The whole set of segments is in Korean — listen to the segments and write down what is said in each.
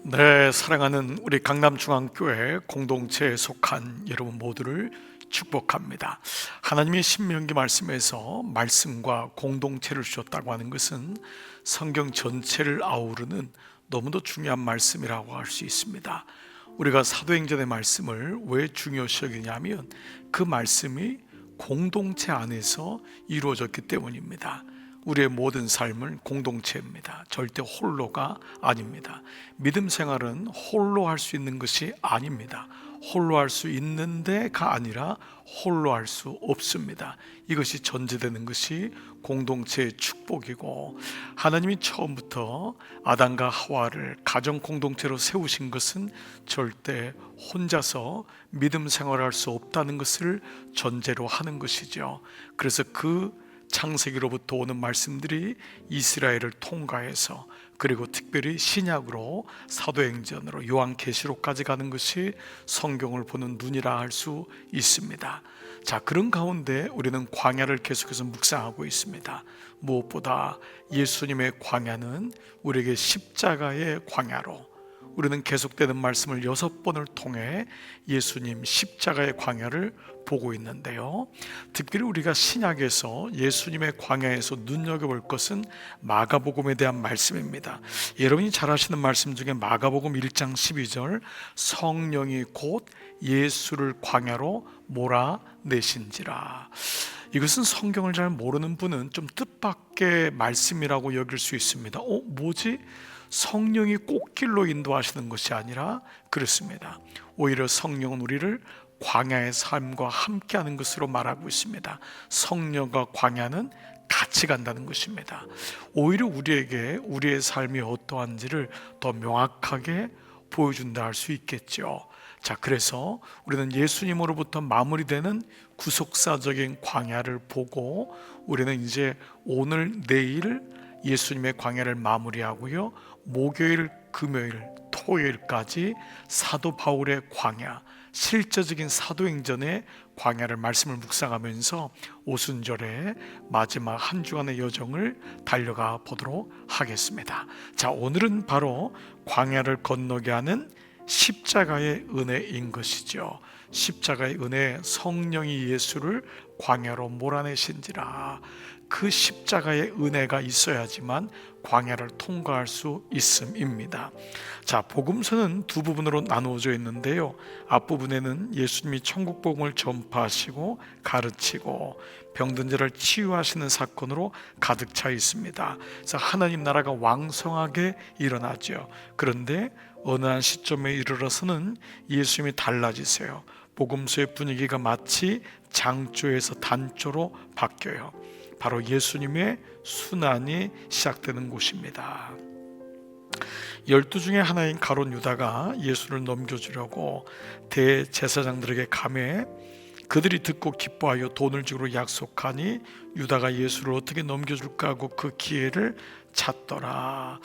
네, 사랑하는 우리 강남중앙교회 공동체에 속한 여러분 모두를 축복합니다. 하나님의 신명기 말씀에서 말씀과 공동체를 주셨다고 하는 것은 성경 전체를 아우르는 너무도 중요한 말씀이라고 할 수 있습니다. 우리가 사도행전의 말씀을 왜 중요시 여기냐면 그 말씀이 공동체 안에서 이루어졌기 때문입니다. 우리의 모든 삶은 공동체입니다. 절대 홀로가 아닙니다. 믿음 생활은 홀로 할 수 있는 것이 아닙니다. 홀로 할 수 있는데가 아니라 홀로 할 수 없습니다. 이것이 전제되는 것이 공동체의 축복이고, 하나님이 처음부터 아담과 하와를 가정 공동체로 세우신 것은 절대 혼자서 믿음 생활을 할 수 없다는 것을 전제로 하는 것이죠. 그래서 그 창세기로부터 오는 말씀들이 이스라엘을 통과해서, 그리고 특별히 신약으로 사도행전으로 요한계시록까지 가는 것이 성경을 보는 눈이라 할 수 있습니다. 자, 그런 가운데 우리는 광야를 계속해서 묵상하고 있습니다. 무엇보다 예수님의 광야는 우리에게 십자가의 광야로, 우리는 계속되는 말씀을 6번을 통해 예수님 십자가의 광야를 보고 있는데요, 특별히 우리가 신약에서 예수님의 광야에서 눈여겨볼 것은 마가복음에 대한 말씀입니다. 여러분이 잘 아시는 말씀 중에 마가복음 1장 12절, 성령이 곧 예수를 광야로 몰아내신지라. 이것은 성경을 잘 모르는 분은 좀 뜻밖의 말씀이라고 여길 수 있습니다. 뭐지? 성령이 꽃길로 인도하시는 것이 아니라 그렇습니다. 오히려 성령은 우리를 광야의 삶과 함께하는 것으로 말하고 있습니다. 성령과 광야는 같이 간다는 것입니다. 오히려 우리에게 우리의 삶이 어떠한지를 더 명확하게 보여준다 할 수 있겠죠. 자, 그래서 우리는 예수님으로부터 마무리되는 구속사적인 광야를 보고, 우리는 이제 오늘 내일 예수님의 광야를 마무리하고요, 목요일, 금요일, 토요일까지 사도 바울의 광야, 실제적인 사도행전의 광야를 말씀을 묵상하면서 오순절의 마지막 한 주간의 여정을 달려가 보도록 하겠습니다. 자, 오늘은 바로 광야를 건너게 하는 십자가의 은혜인 것이죠. 십자가의 은혜, 성령이 예수를 광야로 몰아내신지라. 그 십자가의 은혜가 있어야지만 광야를 통과할 수 있음입니다. 자, 복음서는 두 부분으로 나누어져 있는데요, 앞부분에는 예수님이 천국 복음을 전파하시고 가르치고 병든 자를 치유하시는 사건으로 가득 차 있습니다. 그래서 하나님 나라가 왕성하게 일어나죠. 그런데 어느 한 시점에 이르러서는 예수님이 달라지세요. 복음서의 분위기가 마치 장조에서 단조로 바뀌어요. 바로 예수님의 순환이 시작되는 곳입니다. 12 중에 하나인 가룟 유다가 예수를 넘겨주려고 대제사장들에게 감해 그들이 듣고 기뻐하여 돈을 주기로 약속하니 유다가 예수를 어떻게 넘겨줄까 하고 그 기회를 찾더라.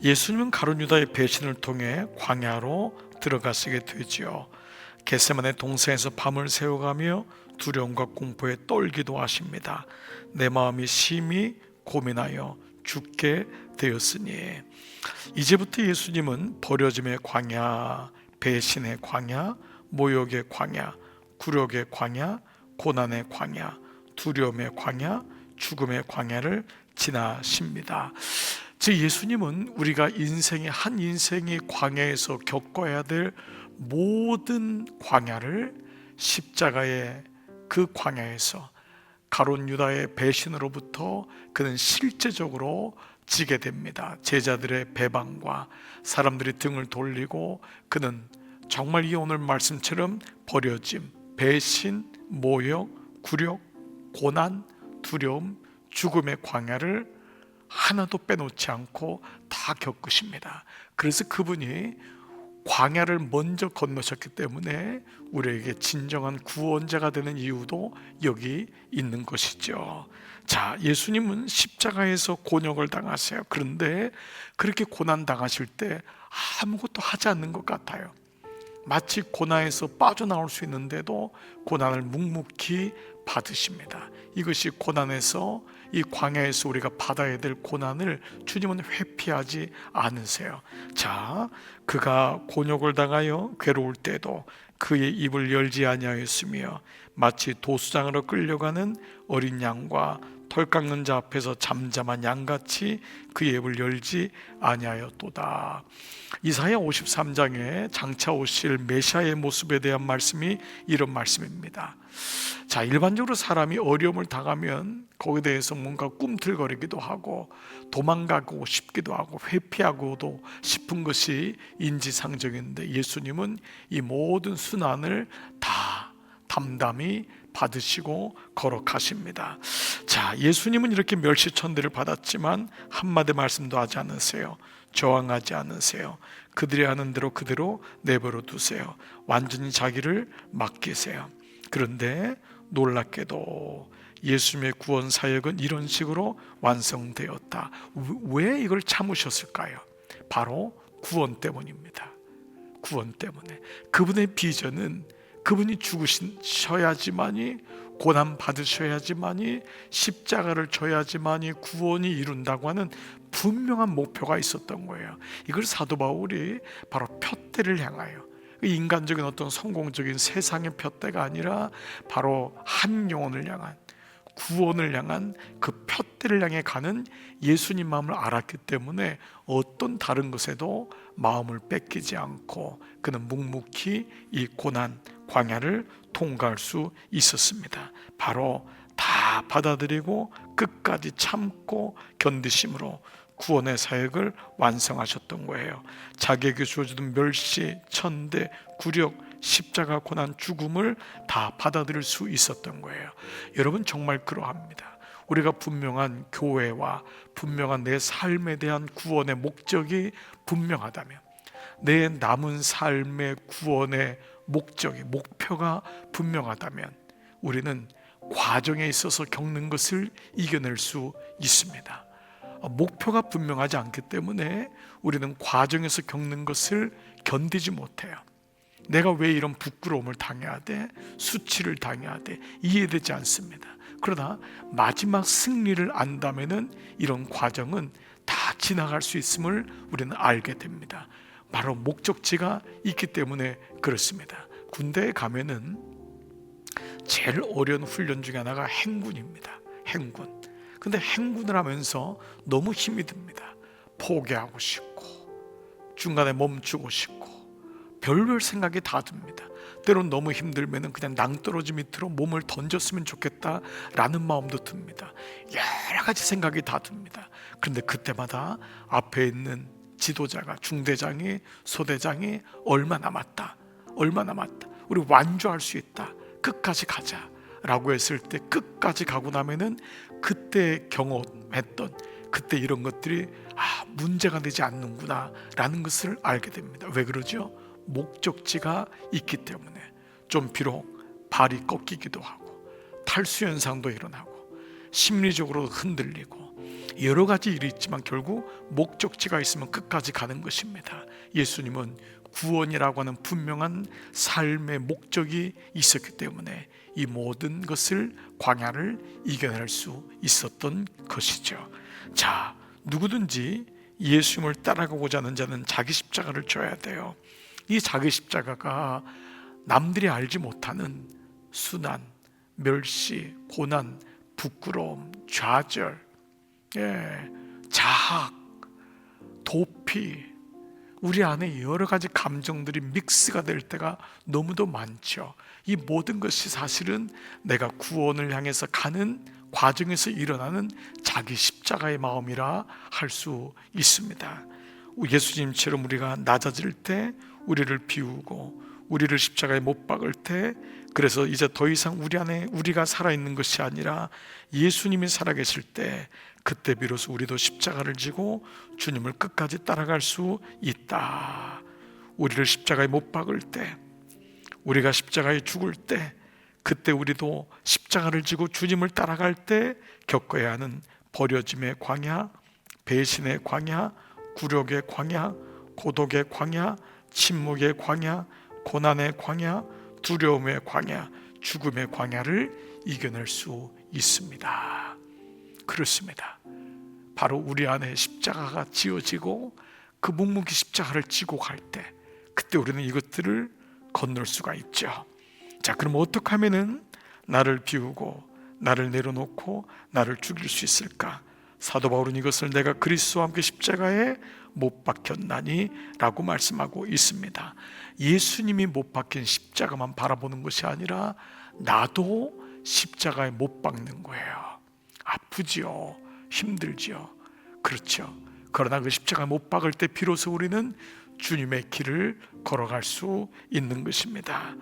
예수님은 가룟 유다의 배신을 통해 광야로 들어가시게 되지요. 겟세마네 동산에서 밤을 새워가며 두려움과 공포에 떨기도 하십니다. 내 마음이 심히 고민하여 죽게 되었으니. 이제부터 예수님은 버려짐의 광야, 배신의 광야, 모욕의 광야, 굴욕의 광야, 고난의 광야, 두려움의 광야, 죽음의 광야를 지나십니다. 즉, 예수님은 우리가 한 인생이 광야에서 겪어야 될 모든 광야를 십자가의 그 광야에서, 가룟 유다의 배신으로부터 그는 실제적으로 지게 됩니다. 제자들의 배반과 사람들이 등을 돌리고, 그는 정말 이 오늘 말씀처럼 버려짐, 배신, 모욕, 굴욕, 고난, 두려움, 죽음의 광야를 하나도 빼놓지 않고 다 겪으십니다. 그래서 그분이 광야를 먼저 건너셨기 때문에 우리에게 진정한 구원자가 되는 이유도 여기 있는 것이죠. 자, 예수님은 십자가에서 곤욕을 당하세요. 그런데 그렇게 고난 당하실 때 아무것도 하지 않는 것 같아요. 마치 고난에서 빠져나올 수 있는데도 고난을 묵묵히 받으십니다. 이것이 고난에서, 이 광야에서 우리가 받아야 될 고난을 주님은 회피하지 않으세요. 자, 그가 곤욕을 당하여 괴로울 때도 그의 입을 열지 아니하였으며 마치 도수장으로 끌려가는 어린 양과 털 깎는 자 앞에서 잠잠한 양같이 그의 입을 열지 아니하였도다. 이사야 53장에 장차 오실 메시아의 모습에 대한 말씀이 이런 말씀입니다. 자, 일반적으로 사람이 어려움을 당하면 거기에 대해서 뭔가 꿈틀거리기도 하고 도망가고 싶기도 하고 회피하고도 싶은 것이 인지상정인데, 예수님은 이 모든 순환을 다 담담히 받으시고 걸어가십니다. 자, 예수님은 이렇게 멸시천대를 받았지만 한마디 말씀도 하지 않으세요. 저항하지 않으세요. 그들이 하는 대로 그대로 내버려 두세요. 완전히 자기를 맡기세요. 그런데 놀랍게도 예수님의 구원 사역은 이런 식으로 완성되었다. 왜 이걸 참으셨을까요? 바로 구원 때문입니다. 구원 때문에. 그분의 비전은 그분이 죽으셔야지만이, 고난 받으셔야지만이, 십자가를 져야지만이 구원이 이룬다고 하는 분명한 목표가 있었던 거예요. 이걸 사도 바울이 바로 푯대를 향하여, 인간적인 어떤 성공적인 세상의 푯대가 아니라 바로 한 영혼을 향한, 구원을 향한 그 푯대를 향해 가는 예수님 마음을 알았기 때문에 어떤 다른 것에도 마음을 뺏기지 않고 그는 묵묵히 이 고난 광야를 통과할 수 있었습니다. 바로 다 받아들이고 끝까지 참고 견디심으로 구원의 사역을 완성하셨던 거예요. 자기에게 주어지던 멸시, 천대, 굴욕, 십자가, 고난, 죽음을 다 받아들일 수 있었던 거예요. 여러분, 정말 그러합니다. 우리가 분명한 교회와 분명한 내 삶에 대한 구원의 목적이 분명하다면, 내 남은 삶의 구원의 목적이, 목표가 분명하다면 우리는 과정에 있어서 겪는 것을 이겨낼 수 있습니다. 목표가 분명하지 않기 때문에 우리는 과정에서 겪는 것을 견디지 못해요. 내가 왜 이런 부끄러움을 당해야 돼? 수치를 당해야 돼? 이해되지 않습니다. 그러나 마지막 승리를 안다면은 이런 과정은 다 지나갈 수 있음을 우리는 알게 됩니다. 바로 목적지가 있기 때문에 그렇습니다. 군대에 가면은 제일 어려운 훈련 중에 하나가 행군입니다. 행군. 근데 행군을 하면서 너무 힘이 듭니다. 포기하고 싶고 중간에 멈추고 싶고 별별 생각이 다 듭니다. 때론 너무 힘들면 그냥 낭떠러지 밑으로 몸을 던졌으면 좋겠다라는 마음도 듭니다. 여러 가지 생각이 다 듭니다. 그런데 그때마다 앞에 있는 지도자가, 중대장이, 소대장이 얼마 남았다, 우리 완주할 수 있다, 끝까지 가자 라고 했을 때, 끝까지 가고 나면은 그때 경험했던, 그때 이런 것들이 문제가 되지 않는구나 라는 것을 알게 됩니다. 왜 그러죠? 목적지가 있기 때문에. 좀 비록 발이 꺾이기도 하고 탈수 현상도 일어나고 심리적으로 흔들리고 여러 가지 일이 있지만 결국 목적지가 있으면 끝까지 가는 것입니다. 예수님은 구원이라고 하는 분명한 삶의 목적이 있었기 때문에 이 모든 것을, 광야를 이겨낼 수 있었던 것이죠. 자, 누구든지 예수님을 따라가고자 하는 자는 자기 십자가를 져야 돼요. 이 자기 십자가가 남들이 알지 못하는 순환, 멸시, 고난, 부끄러움, 좌절, 자학, 도피, 우리 안에 여러 가지 감정들이 믹스가 될 때가 너무도 많죠. 이 모든 것이 사실은 내가 구원을 향해서 가는 과정에서 일어나는 자기 십자가의 마음이라 할 수 있습니다. 예수님처럼 우리가 낮아질 때 우리를 비우고 우리를 십자가에 못 박을 때, 그래서 이제 더 이상 우리 안에 우리가 살아있는 것이 아니라 예수님이 살아계실 때, 그때 비로소 우리도 십자가를 지고 주님을 끝까지 따라갈 수 있다. 우리를 십자가에 못 박을 때, 우리가 십자가에 죽을 때, 그때 우리도 십자가를 지고 주님을 따라갈 때 겪어야 하는 버려짐의 광야, 배신의 광야, 굴욕의 광야, 고독의 광야, 침묵의 광야, 고난의 광야, 두려움의 광야, 죽음의 광야를 이겨낼 수 있습니다. 그렇습니다. 바로 우리 안에 십자가가 지어지고 그 묵묵히 십자가를 지고 갈 때, 그때 우리는 이것들을 건널 수가 있죠. 자, 그럼 어떻게 하면은 나를 비우고 나를 내려놓고 나를 죽일 수 있을까? 사도 바울은 이것을 내가 그리스도와 함께 십자가에 못 박혔나니 라고 말씀하고 있습니다. 예수님이 못 박힌 십자가만 바라보는 것이 아니라 나도 십자가에 못 박는 거예요. 아프지요, 힘들지요. 그렇죠. 그러나 그 십자가에 못 박을 때 비로소 우리는 주님의 길을 걸어갈 수 있는 것입니다.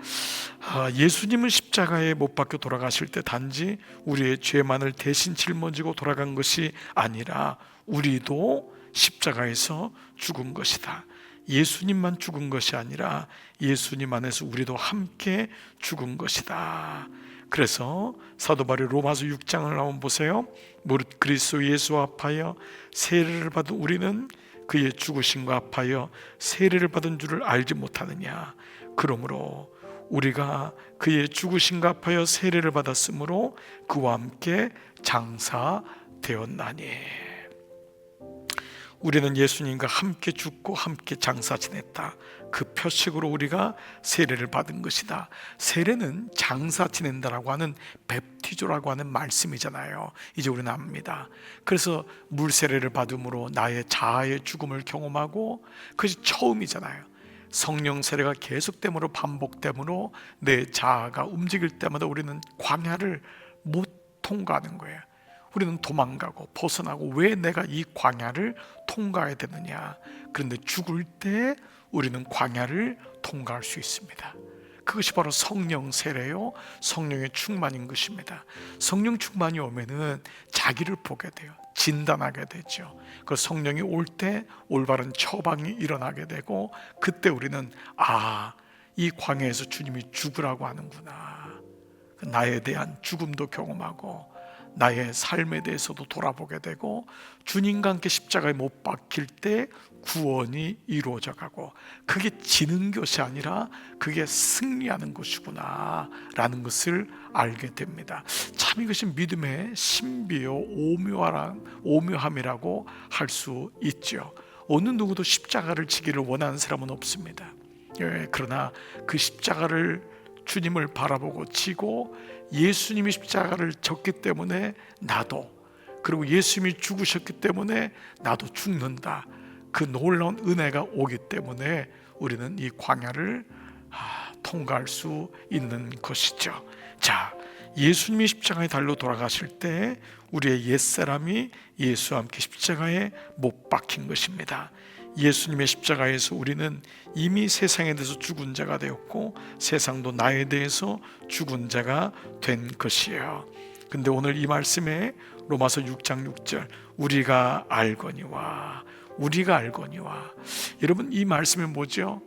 예수님은 십자가에 못 박혀 돌아가실 때 단지 우리의 죄만을 대신 짊어지고 돌아간 것이 아니라 우리도 십자가에서 죽은 것이다. 예수님만 죽은 것이 아니라 예수님 안에서 우리도 함께 죽은 것이다. 그래서 사도 바울이 로마서 6장을 한번 보세요. 무릇 그리스도 예수와 합하여 세례를 받은 우리는 그의 죽으심과 합하여 세례를 받은 줄을 알지 못하느냐. 그러므로 우리가 그의 죽으심과 합하여 세례를 받았으므로 그와 함께 장사되었나니. 우리는 예수님과 함께 죽고 함께 장사 지냈다. 그 표식으로 우리가 세례를 받은 것이다. 세례는 장사 지낸다라고 하는 뵙티조라고 하는 말씀이잖아요. 이제 우리는 압니다. 그래서 물세례를 받음으로 나의 자아의 죽음을 경험하고, 그것이 처음이잖아요. 성령 세례가 계속됨으로 반복됨으로 내 자아가 움직일 때마다 우리는 광야를 못 통과하는 거예요. 우리는 도망가고 벗어나고, 왜 내가 이 광야를 통과해야 되느냐. 그런데 죽을 때 우리는 광야를 통과할 수 있습니다. 그것이 바로 성령 세례요, 성령의 충만인 것입니다. 성령 충만이 오면은 자기를 보게 돼요. 진단하게 되죠. 그 성령이 올 때 올바른 처방이 일어나게 되고, 그때 우리는 이 광야에서 주님이 죽으라고 하는구나. 나에 대한 죽음도 경험하고 나의 삶에 대해서도 돌아보게 되고, 주님과 함께 십자가에 못 박힐 때 구원이 이루어져 가고, 그게 지는 것이 아니라 그게 승리하는 것이구나 라는 것을 알게 됩니다. 참 이것이 믿음의 신비요 오묘함이라고 할 수 있죠. 어느 누구도 십자가를 지기를 원하는 사람은 없습니다. 그러나 그 십자가를 주님을 바라보고 지고 예수님이 십자가를 졌기 때문에 나도, 그리고 예수님이 죽으셨기 때문에 나도 죽는다. 그 놀라운 은혜가 오기 때문에 우리는 이 광야를 통과할 수 있는 것이죠. 자, 예수님이 십자가에 달려 돌아가실 때 우리의 옛사람이 예수와 함께 십자가에 못 박힌 것입니다. 예수님의 십자가에서 우리는 이미 세상에 대해서 죽은 자가 되었고, 세상도 나에 대해서 죽은 자가 된 것이에요. 근데 오늘 이 말씀에 로마서 6장 6절 우리가 알거니와, 여러분 이 말씀이 뭐죠?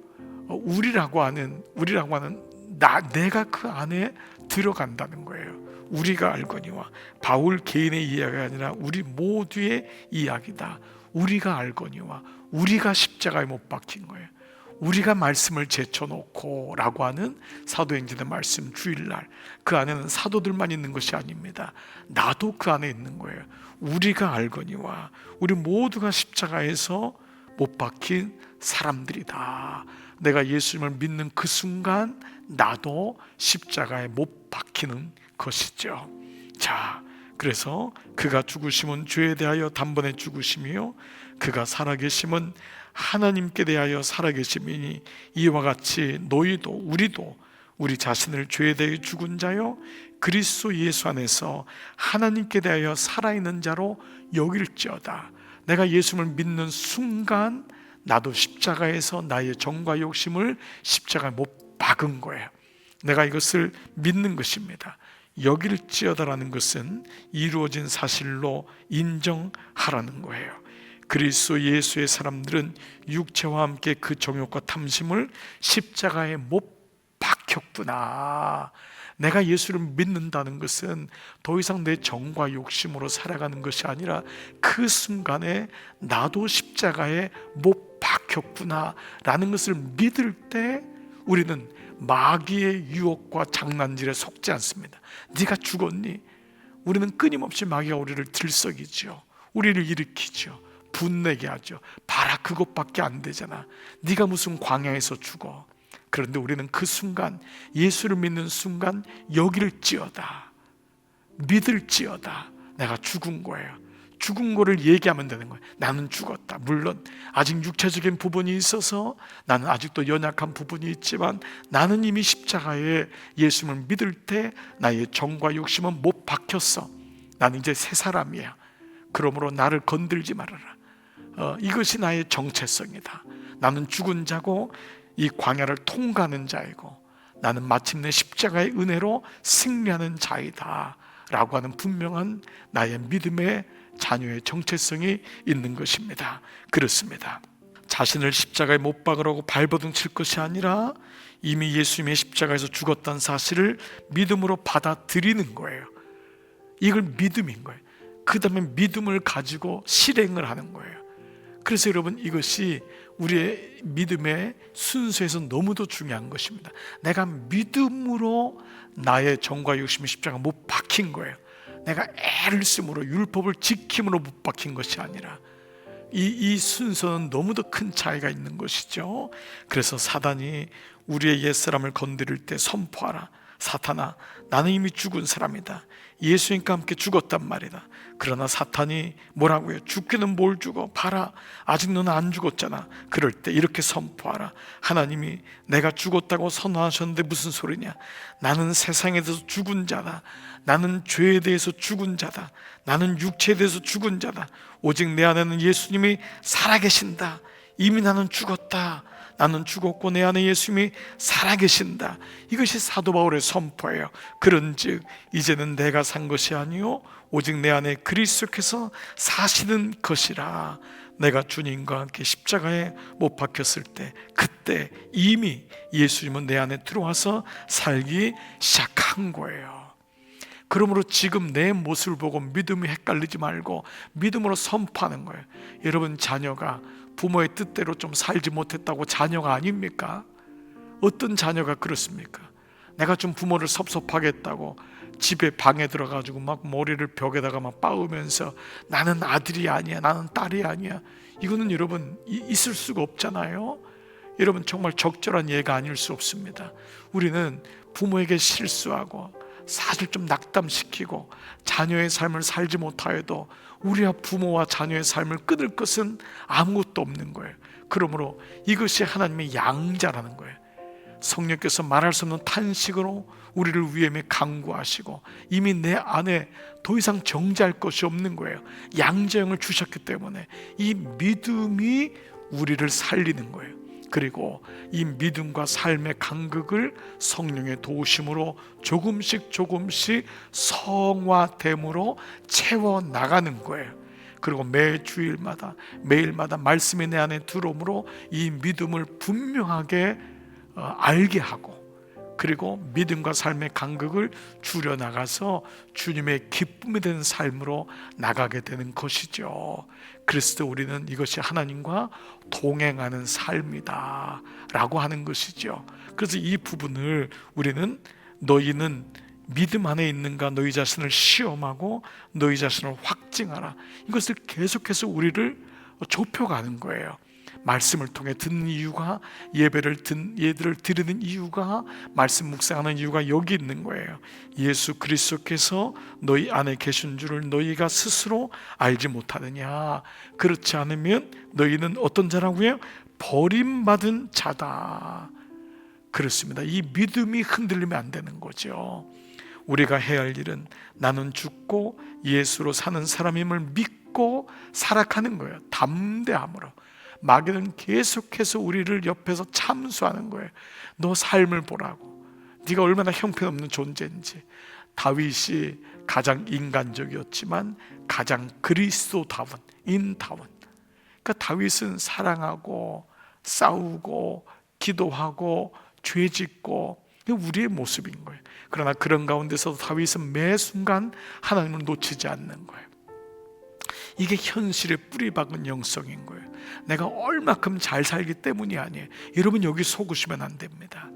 우리라고 하는 내가 그 안에 들어간다는 거예요. 우리가 알거니와, 바울 개인의 이야기가 아니라 우리 모두의 이야기다. 우리가 알거니와, 우리가 십자가에 못 박힌 거예요. 우리가 말씀을 제쳐놓고 라고 하는 사도행전의 말씀, 주일날 그 안에는 사도들만 있는 것이 아닙니다. 나도 그 안에 있는 거예요. 우리가 알거니와, 우리 모두가 십자가에서 못 박힌 사람들이다. 내가 예수님을 믿는 그 순간 나도 십자가에 못 박히는 것이죠. 자, 그래서 그가 죽으심은 죄에 대하여 단번에 죽으심이요, 그가 살아계심은 하나님께 대하여 살아계심이니, 이와 같이 너희도 우리도 우리 자신을 죄에 대해 죽은 자요 그리스도 예수 안에서 하나님께 대하여 살아있는 자로 여길지어다. 내가 예수를 믿는 순간 나도 십자가에서 나의 정과 욕심을 십자가에 못 박은 거예요. 내가 이것을 믿는 것입니다. 여길지어다라는 것은 이루어진 사실로 인정하라는 거예요. 그리스도 예수의 사람들은 육체와 함께 그 정욕과 탐심을 십자가에 못 박혔구나. 내가 예수를 믿는다는 것은 더 이상 내 정과 욕심으로 살아가는 것이 아니라 그 순간에 나도 십자가에 못 박혔구나 라는 것을 믿을 때 우리는 마귀의 유혹과 장난질에 속지 않습니다. 네가 죽었니? 우리는 끊임없이 마귀가 우리를 들썩이죠. 우리를 일으키죠. 분내게 하죠. 봐라, 그것밖에 안 되잖아. 네가 무슨 광야에서 죽어. 그런데 우리는 그 순간, 예수를 믿는 순간 여길지어다, 믿을지어다, 내가 죽은 거예요. 죽은 거를 얘기하면 되는 거예요. 나는 죽었다. 물론 아직 육체적인 부분이 있어서 나는 아직도 연약한 부분이 있지만 나는 이미 십자가에 예수님을 믿을 때 나의 정과 욕심은 못 박혔어. 나는 이제 새 사람이야. 그러므로 나를 건들지 말아라. 이것이 나의 정체성이다. 나는 죽은 자고 이 광야를 통과하는 자이고 나는 마침내 십자가의 은혜로 승리하는 자이다 라고 하는 분명한 나의 믿음의 자녀의 정체성이 있는 것입니다. 그렇습니다. 자신을 십자가에 못 박으라고 발버둥 칠 것이 아니라 이미 예수님의 십자가에서 죽었다는 사실을 믿음으로 받아들이는 거예요. 이걸 믿음인 거예요. 그 다음에 믿음을 가지고 실행을 하는 거예요. 그래서 여러분, 이것이 우리의 믿음의 순서에서 너무도 중요한 것입니다. 내가 믿음으로 나의 정과 욕심의 십자가 못 박힌 거예요. 내가 애를 쓰므로 율법을 지킴으로 못 박힌 것이 아니라 이 순서는 너무도 큰 차이가 있는 것이죠. 그래서 사단이 우리의 옛사람을 건드릴 때 선포하라. 사탄아, 나는 이미 죽은 사람이다. 예수님과 함께 죽었단 말이다. 그러나 사탄이 뭐라고요? 죽기는 뭘 죽어? 봐라, 아직 너는 안 죽었잖아. 그럴 때 이렇게 선포하라. 하나님이 내가 죽었다고 선언하셨는데 무슨 소리냐? 나는 세상에 대해서 죽은 자다. 나는 죄에 대해서 죽은 자다. 나는 육체에 대해서 죽은 자다. 오직 내 안에는 예수님이 살아계신다. 이미 나는 죽었다. 나는 죽었고 내 안에 예수님이 살아계신다. 이것이 사도 바울의 선포예요. 그런즉 이제는 내가 산 것이 아니요 오직 내 안에 그리스도께서 사시는 것이라. 내가 주님과 함께 십자가에 못 박혔을 때 그때 이미 예수님은 내 안에 들어와서 살기 시작한 거예요. 그러므로 지금 내 모습을 보고 믿음이 헷갈리지 말고 믿음으로 선포하는 거예요. 여러분, 자녀가 부모의 뜻대로 좀 살지 못했다고 자녀가 아닙니까? 어떤 자녀가 그렇습니까? 내가 좀 부모를 섭섭하게 했다고 집에 방에 들어가지고 막 머리를 벽에다가 막 빻으면서 나는 아들이 아니야, 나는 딸이 아니야. 이거는 여러분 있을 수가 없잖아요. 여러분, 정말 적절한 예가 아닐 수 없습니다. 우리는 부모에게 실수하고 사실 좀 낙담시키고 자녀의 삶을 살지 못하여도 우리와 부모와 자녀의 삶을 끊을 것은 아무것도 없는 거예요. 그러므로 이것이 하나님의 양자라는 거예요. 성령께서 말할 수 없는 탄식으로 우리를 위험에 강구하시고 이미 내 안에 더 이상 정죄할 것이 없는 거예요. 양자형을 주셨기 때문에 이 믿음이 우리를 살리는 거예요. 그리고 이 믿음과 삶의 간극을 성령의 도우심으로 조금씩 성화됨으로 채워나가는 거예요. 그리고 매 주일마다 매일마다 말씀이 내 안에 들어오므로 이 믿음을 분명하게 알게 하고 그리고 믿음과 삶의 간극을 줄여나가서 주님의 기쁨이 되는 삶으로 나가게 되는 것이죠. 그래서 우리는 이것이 하나님과 동행하는 삶이다 라고 하는 것이죠. 그래서 이 부분을 우리는 너희는 믿음 안에 있는가 너희 자신을 시험하고 너희 자신을 확증하라, 이것을 계속해서 우리를 좁혀가는 거예요. 말씀을 통해 듣는 이유가, 예배를 드리는 이유가, 말씀 묵상하는 이유가 여기 있는 거예요. 예수 그리스도께서 너희 안에 계신 줄을 너희가 스스로 알지 못하느냐? 그렇지 않으면 너희는 어떤 자라고요? 버림받은 자다. 그렇습니다. 이 믿음이 흔들리면 안 되는 거죠. 우리가 해야 할 일은 나는 죽고 예수로 사는 사람임을 믿고 살아가는 거예요. 담대함으로. 마귀는 계속해서 우리를 옆에서 참수하는 거예요. 너 삶을 보라고. 네가 얼마나 형편없는 존재인지. 다윗이 가장 인간적이었지만 가장 그리스도다운, 인다운. 그러니까 다윗은 사랑하고 싸우고 기도하고 죄짓고 우리의 모습인 거예요. 그러나 그런 가운데서 다윗은 매 순간 하나님을 놓치지 않는 거예요. 이게 현실에 뿌리 박은 영성인 거예요. 내가 얼마큼 잘 살기 때문이 아니에요. 여러분, 여기 속으시면 안 됩니다.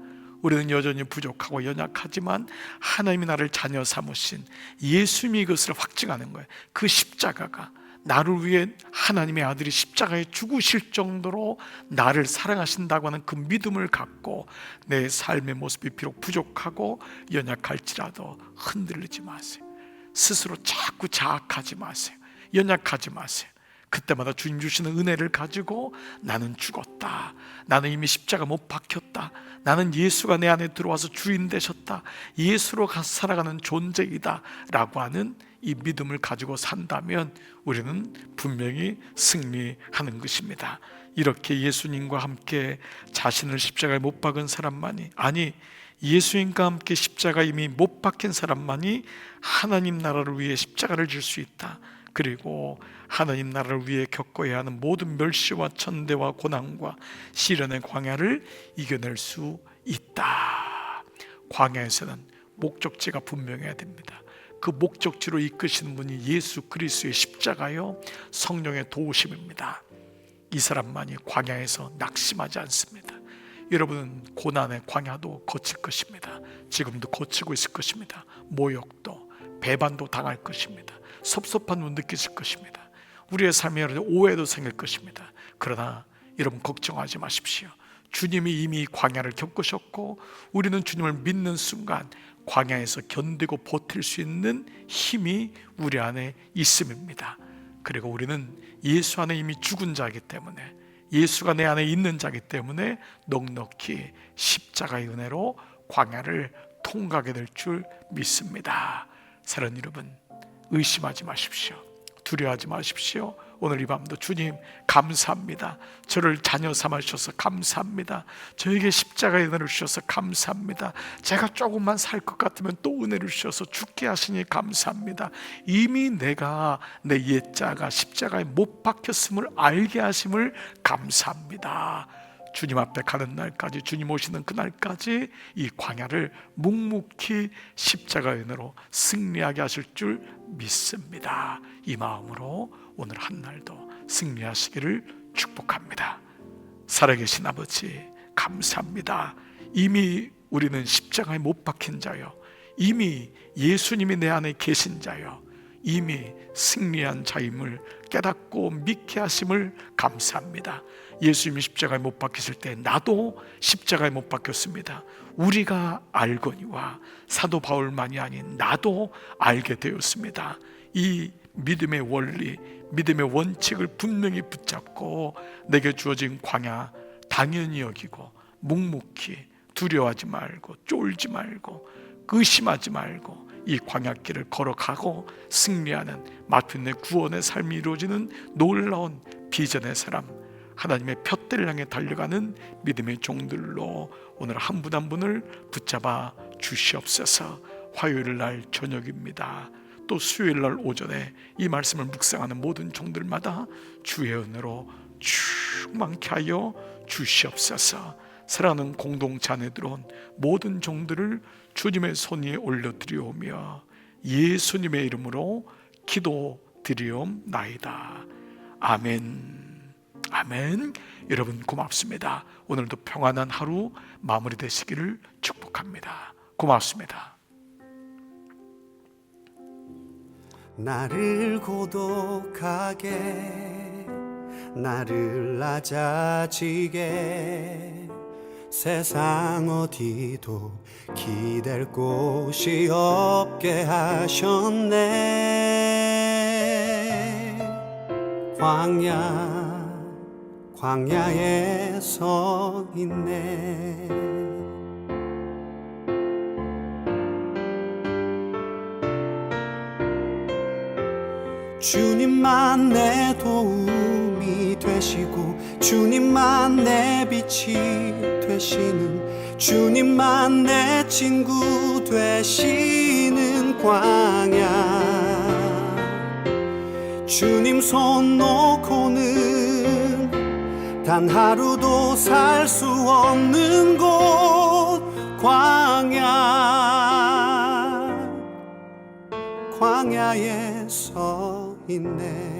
우리는 여전히 부족하고 연약하지만 하나님이 나를 자녀 삼으신 예수님이 이것을 확증하는 거예요. 그 십자가가 나를 위해 하나님의 아들이 십자가에 죽으실 정도로 나를 사랑하신다고 하는 그 믿음을 갖고 내 삶의 모습이 비록 부족하고 연약할지라도 흔들리지 마세요. 스스로 자꾸 자학하지 마세요. 연약하지 마세요. 그때마다 주님 주시는 은혜를 가지고 나는 죽었다, 나는 이미 십자가 못 박혔다, 나는 예수가 내 안에 들어와서 주인 되셨다, 예수로 살아가는 존재이다 라고 하는 이 믿음을 가지고 산다면 우리는 분명히 승리하는 것입니다. 이렇게 예수님과 함께 자신을 십자가에 못 박은 사람만이, 아니 예수님과 함께 십자가 이미 못 박힌 사람만이 하나님 나라를 위해 십자가를 질 수 있다. 그리고 하나님 나라를 위해 겪어야 하는 모든 멸시와 천대와 고난과 시련의 광야를 이겨낼 수 있다. 광야에서는 목적지가 분명해야 됩니다. 그 목적지로 이끄시는 분이 예수 그리스도의 십자가요 성령의 도우심입니다. 이 사람만이 광야에서 낙심하지 않습니다. 여러분은 고난의 광야도 거칠 것입니다. 지금도 거치고 있을 것입니다. 모욕도 배반도 당할 것입니다. 섭섭함도 느끼실 것입니다. 우리의 삶에 오해도 생길 것입니다. 그러나 여러분 걱정하지 마십시오. 주님이 이미 광야를 겪으셨고 우리는 주님을 믿는 순간 광야에서 견디고 버틸 수 있는 힘이 우리 안에 있음입니다. 그리고 우리는 예수 안에 이미 죽은 자이기 때문에, 예수가 내 안에 있는 자이기 때문에 넉넉히 십자가의 은혜로 광야를 통과하게 될 줄 믿습니다. 사랑하는 여러분, 의심하지 마십시오. 두려워하지 마십시오. 오늘 이 밤도 주님 감사합니다. 저를 자녀 삼아 주셔서 감사합니다. 저에게 십자가의 은혜를 주셔서 감사합니다. 제가 조금만 살 것 같으면 또 은혜를 주셔서 죽게 하시니 감사합니다. 이미 내가 내 옛자가 십자가에 못 박혔음을 알게 하심을 감사합니다. 주님 앞에 가는 날까지, 주님 오시는 그날까지 이 광야를 묵묵히 십자가의 은혜로 승리하게 하실 줄 믿습니다. 이 마음으로 오늘 한 날도 승리하시기를 축복합니다. 살아계신 아버지 감사합니다. 이미 우리는 십자가에 못 박힌 자요, 이미 예수님이 내 안에 계신 자요, 이미 승리한 자임을 깨닫고 믿게 하심을 감사합니다. 예수님이 십자가에 못 박히실 때 나도 십자가에 못 박혔습니다. 우리가 알거니와 사도 바울만이 아닌 나도 알게 되었습니다. 이 믿음의 원리, 믿음의 원칙을 분명히 붙잡고 내게 주어진 광야 당연히 여기고 묵묵히 두려워하지 말고 쫄지 말고 의심하지 말고 이 광야길을 걸어가고 승리하는 마침내 구원의 삶이 이루어지는 놀라운 비전의 사람, 하나님의 푯대를 향해 달려가는 믿음의 종들로 오늘 한 분 한 분을 붙잡아 주시옵소서. 화요일 날 저녁입니다. 또 수요일 날 오전에 이 말씀을 묵상하는 모든 종들마다 주의 은혜로 충만케 하여 주시옵소서. 사랑하는 공동체 안에 들어온 모든 종들을 주님의 손 위에 올려드리오며 예수님의 이름으로 기도드리옵나이다. 아멘. 아멘. 여러분 고맙습니다. 오늘도 평안한 하루 마무리 되시기를 축복합니다. 고맙습니다. 나를 고독하게, 나를 낮아지게, 세상 어디도 기댈 곳이 없게 하셨네. 광야에 서 있네. 주님만 내 도움이 되시고 주님만 내 빛이 되시는, 주님만 내 친구 되시는 광야. 주님 손 놓고는 단 하루도 살 수 없는 곳 광야에 서 있네.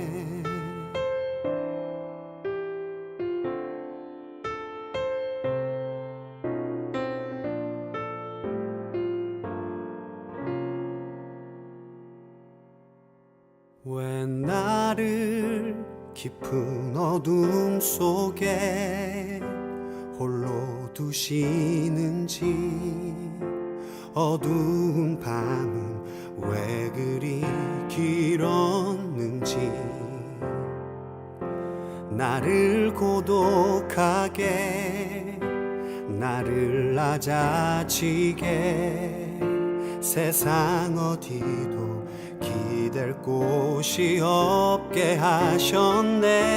왜 나를 깊은 어둠 속에 홀로 두시는지, 어두운 밤은 왜 그리 길었는지, 나를 고독하게, 나를 낮아지게, 세상 어디도 기댈 곳이 없게 하셨네.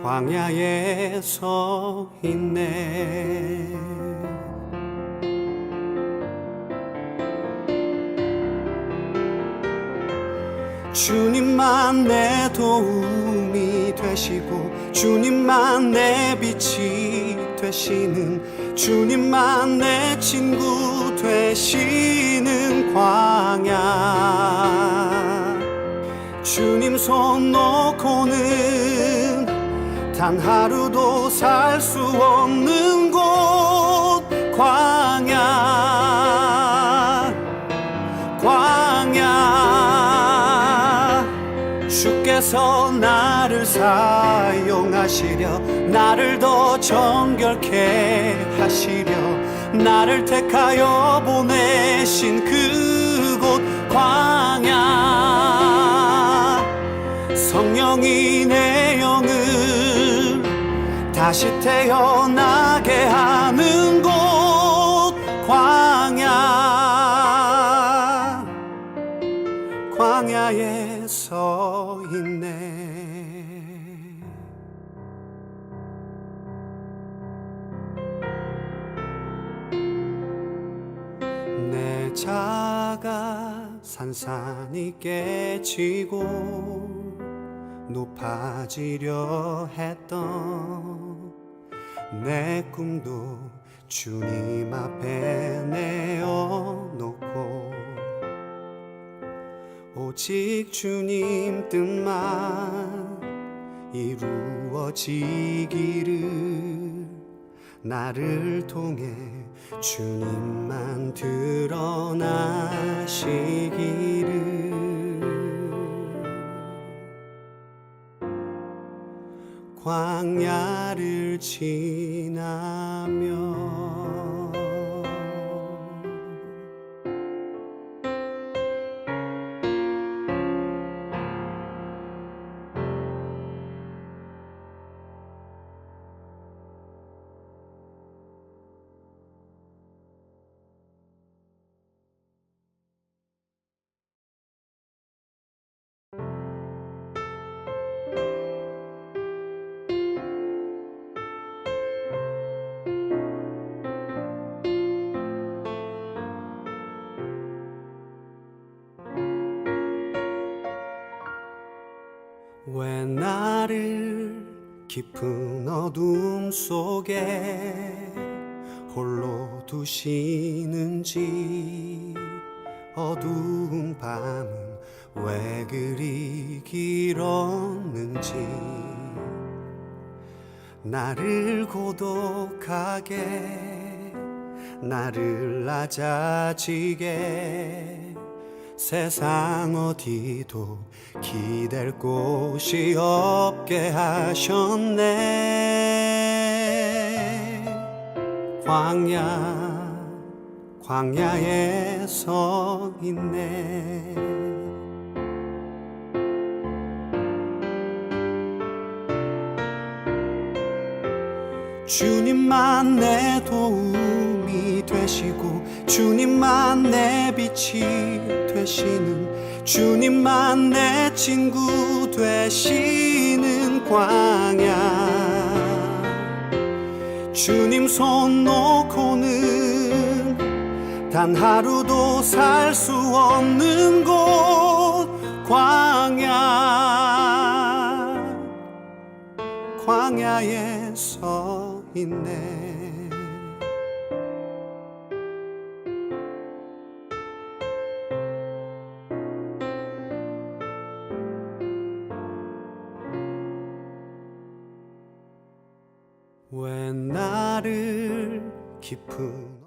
광야에 서 있네. 주님만 내 도움이 되시고, 주님만 내 빛이 되시는, 주님만 내 친구 되시는 광야. 주님 손 놓고는 단 하루도 살 수 없는 곳, 광야. 주께서 나를 사용하시려, 나를 더 정결케 하시려, 나를 택하여 보내신 그곳, 광야. 성령이 내 영을 다시 태어나게 하는 곳, 광야. 광야에 서 있네. 내 자가 산산이 깨지고 높아지려 했던 내 꿈도 주님 앞에 내어놓고, 오직 주님 뜻만 이루어지기를, 나를 통해 주님만 드러나시기를. 광야를 지나며 왜 나를 깊은 어둠 속에 홀로 두시는지, 어두운 밤은 왜 그리 길었는지, 나를 고독하게, 나를 낮아지게, 세상 어디도 기댈 곳이 없게 하셨네. 광야에 서 있네. 주님만 내 도움이 되시고, 주님만 내 빛이 되시는, 주님만 내 친구 되시는 광야. 주님 손 놓고는 단 하루도 살 수 없는 곳, 광야에 서 있네. 왜 나를 깊은